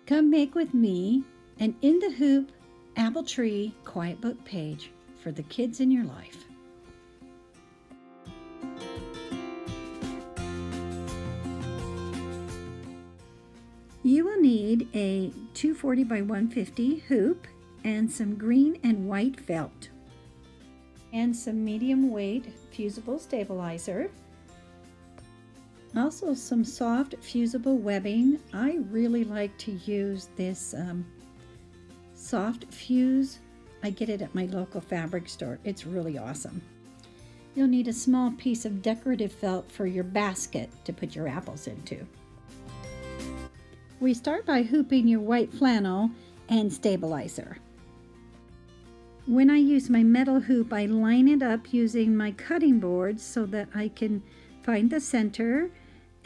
Come make with me an In the Hoop Apple Tree Quiet Book page for the kids in your life. You will need a 240 by 150 hoop and some green and white felt and some medium weight fusible stabilizer. Also some soft fusible webbing. I really like to use this soft fuse. I get it at my local fabric store. It's really awesome. You'll need a small piece of decorative felt for your basket to put your apples into. We start by hooping your white flannel and stabilizer. When I use my metal hoop, I line it up using my cutting board so that I can find the center,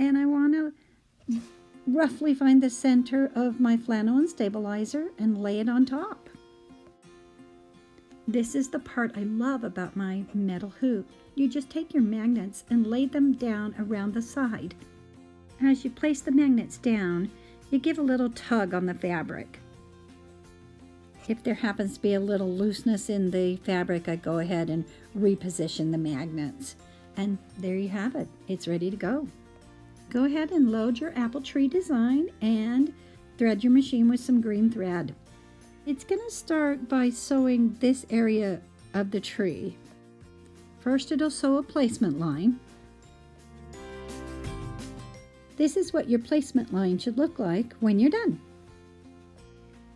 and I want to roughly find the center of my flannel and stabilizer and lay it on top. This is the part I love about my metal hoop. You just take your magnets and lay them down around the side. As you place the magnets down, you give a little tug on the fabric. If there happens to be a little looseness in the fabric, I go ahead and reposition the magnets. And there you have it. It's ready to go. Go ahead and load your apple tree design and thread your machine with some green thread. It's going to start by sewing this area of the tree. First, it'll sew a placement line. This is what your placement line should look like when you're done.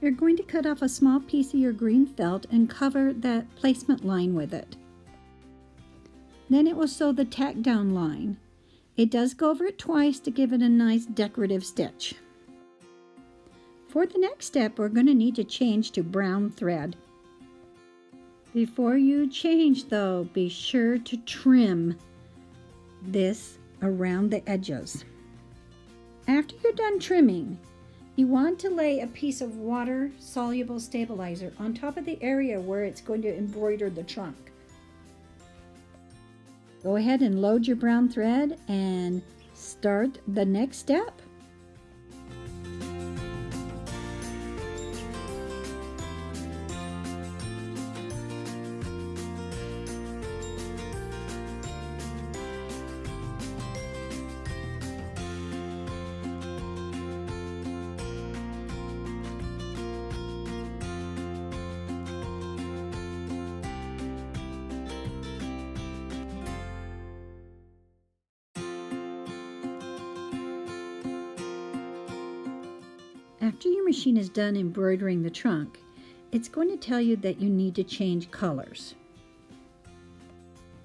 You're going to cut off a small piece of your green felt and cover that placement line with it. Then it will sew the tack down line. It does go over it twice to give it a nice decorative stitch. For the next step, we're going to need to change to brown thread. Before you change though, be sure to trim this around the edges. After you're done trimming, you want to lay a piece of water-soluble stabilizer on top of the area where it's going to embroider the trunk. Go ahead and load your brown thread and start the next step. After your machine is done embroidering the trunk, it's going to tell you that you need to change colors.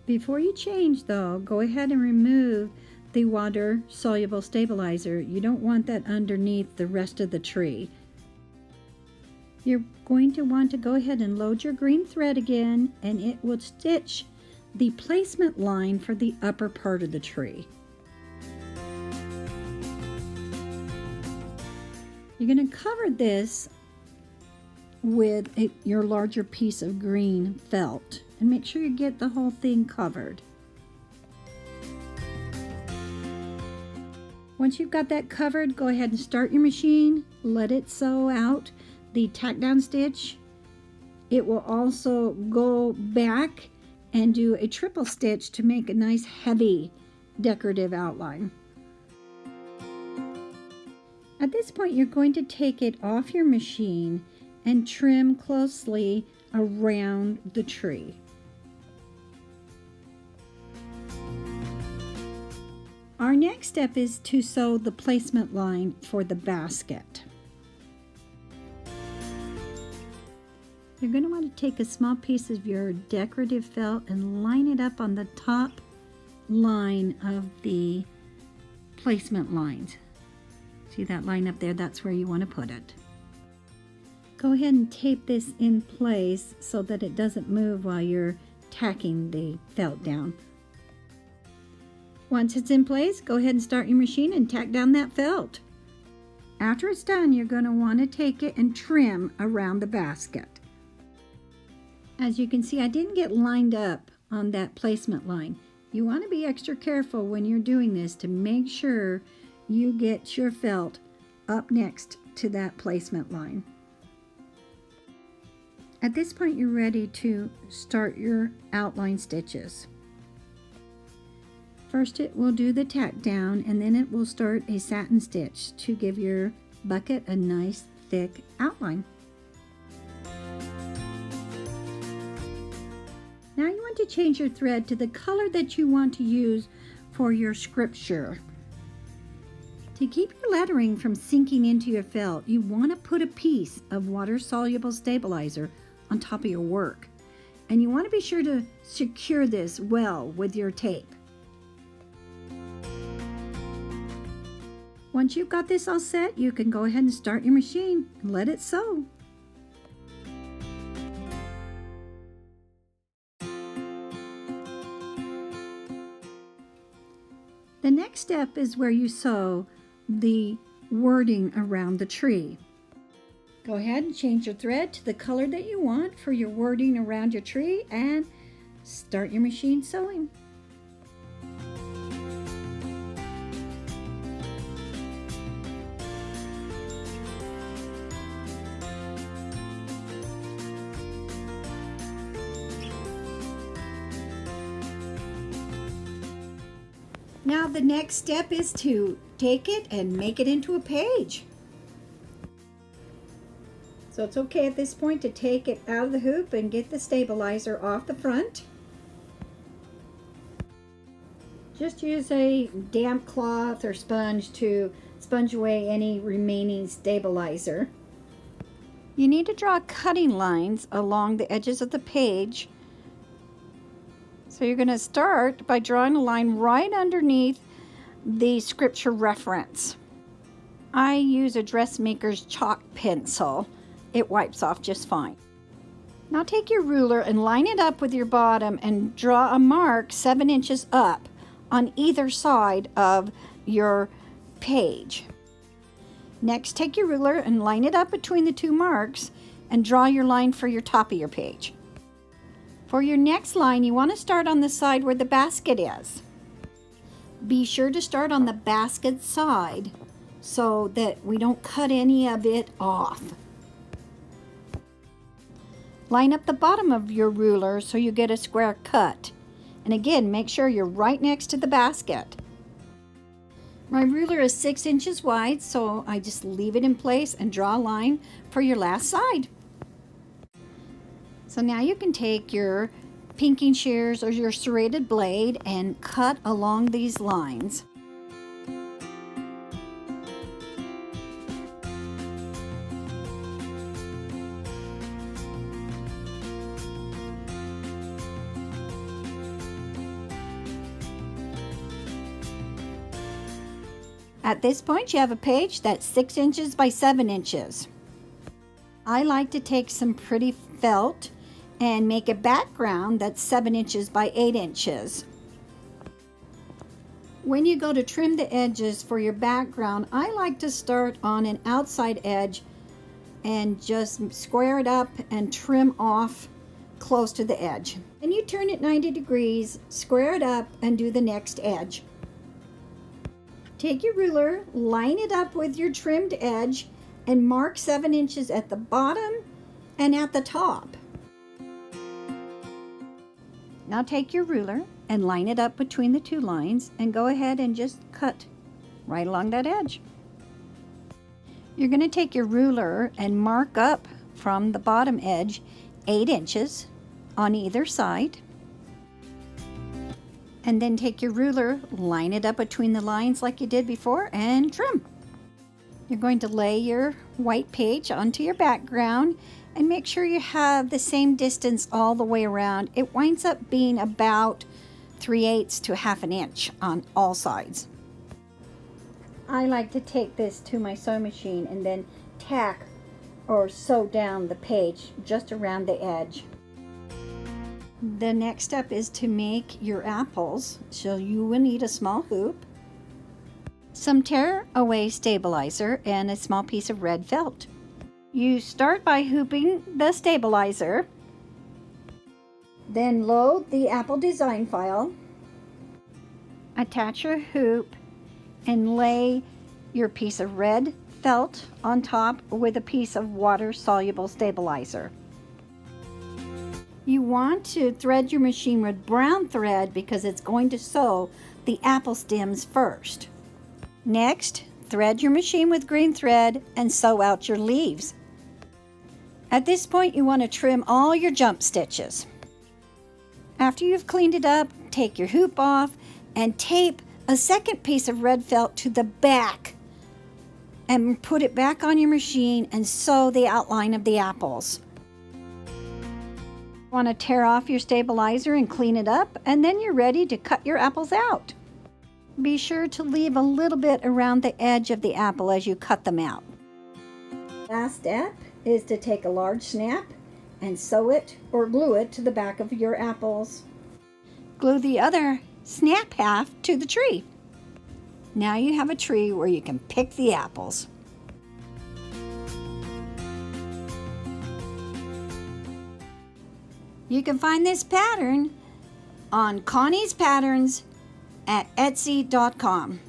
Before you change though, go ahead and remove the water-soluble stabilizer. You don't want that underneath the rest of the tree. You're going to want to go ahead and load your green thread again, and it will stitch the placement line for the upper part of the tree. You're going to cover this with your larger piece of green felt and make sure you get the whole thing covered. Once you've got that covered, go ahead and start your machine. Let it sew out the tack down stitch. It will also go back and do a triple stitch to make a nice heavy decorative outline. At this point, you're going to take it off your machine and trim closely around the tree. Our next step is to sew the placement line for the basket. You're going to want to take a small piece of your decorative felt and line it up on the top line of the placement lines. See that line up there? That's where you want to put it. Go ahead and tape this in place so that it doesn't move while you're tacking the felt down. Once it's in place, go ahead and start your machine and tack down that felt. After it's done, you're going to want to take it and trim around the basket. As you can see, I didn't get lined up on that placement line. You want to be extra careful when you're doing this to make sure you get your felt up next to that placement line. At this point, you're ready to start your outline stitches. First, it will do the tack down, and then it will start a satin stitch to give your bucket a nice thick outline. Now you want to change your thread to the color that you want to use for your scripture. To keep your lettering from sinking into your felt, you want to put a piece of water-soluble stabilizer on top of your work. And you want to be sure to secure this well with your tape. Once you've got this all set, you can go ahead and start your machine and let it sew. The next step is where you sew the wording around the tree. Go ahead and change your thread to the color that you want for your wording around your tree and start your machine sewing. Now the next step is to take it and make it into a page. So it's okay at this point to take it out of the hoop and get the stabilizer off the front. Just use a damp cloth or sponge to sponge away any remaining stabilizer. You need to draw cutting lines along the edges of the page. So you're going to start by drawing a line right underneath the scripture reference. I use a dressmaker's chalk pencil. It wipes off just fine. Now take your ruler and line it up with your bottom and draw a mark 7 inches up on either side of your page. Next, take your ruler and line it up between the 2 marks and draw your line for your top of your page. For your next line, you want to start on the side where the basket is. Be sure to start on the basket side so that we don't cut any of it off. Line up the bottom of your ruler so you get a square cut. And again, make sure you're right next to the basket. My ruler is 6 inches wide, so I just leave it in place and draw a line for your last side. So now you can take your pinking shears or your serrated blade and cut along these lines. At this point, you have a page that's 6 inches by 7 inches. I like to take some pretty felt and make a background that's 7 inches by 8 inches. When you go to trim the edges for your background, I like to start on an outside edge and just square it up and trim off close to the edge. And you turn it 90 degrees, square it up, and do the next edge. Take your ruler, line it up with your trimmed edge, and mark 7 inches at the bottom and at the top. Now take your ruler and line it up between the 2 lines and go ahead and just cut right along that edge. You're going to take your ruler and mark up from the bottom edge 8 inches on either side. And then take your ruler, line it up between the lines like you did before, and trim. You're going to lay your white page onto your background and make sure you have the same distance all the way around. It winds up being about 3/8 to 1/2 inch on all sides. I like to take this to my sewing machine and then tack or sew down the page just around the edge. The next step is to make your apples, so you will need a small hoop, some tear away stabilizer, and a small piece of red felt. You start by hooping the stabilizer, then load the apple design file, attach your hoop, and lay your piece of red felt on top with a piece of water-soluble stabilizer. You want to thread your machine with brown thread because it's going to sew the apple stems first. Next, thread your machine with green thread and sew out your leaves. At this point, you want to trim all your jump stitches. After you've cleaned it up, take your hoop off and tape a second piece of red felt to the back and put it back on your machine and sew the outline of the apples. You want to tear off your stabilizer and clean it up, and then you're ready to cut your apples out. Be sure to leave a little bit around the edge of the apple as you cut them out. Last step is to take a large snap and sew it or glue it to the back of your apples. Glue the other snap half to the tree. Now you have a tree where you can pick the apples. You can find this pattern on Connie's Patterns at Etsy.com.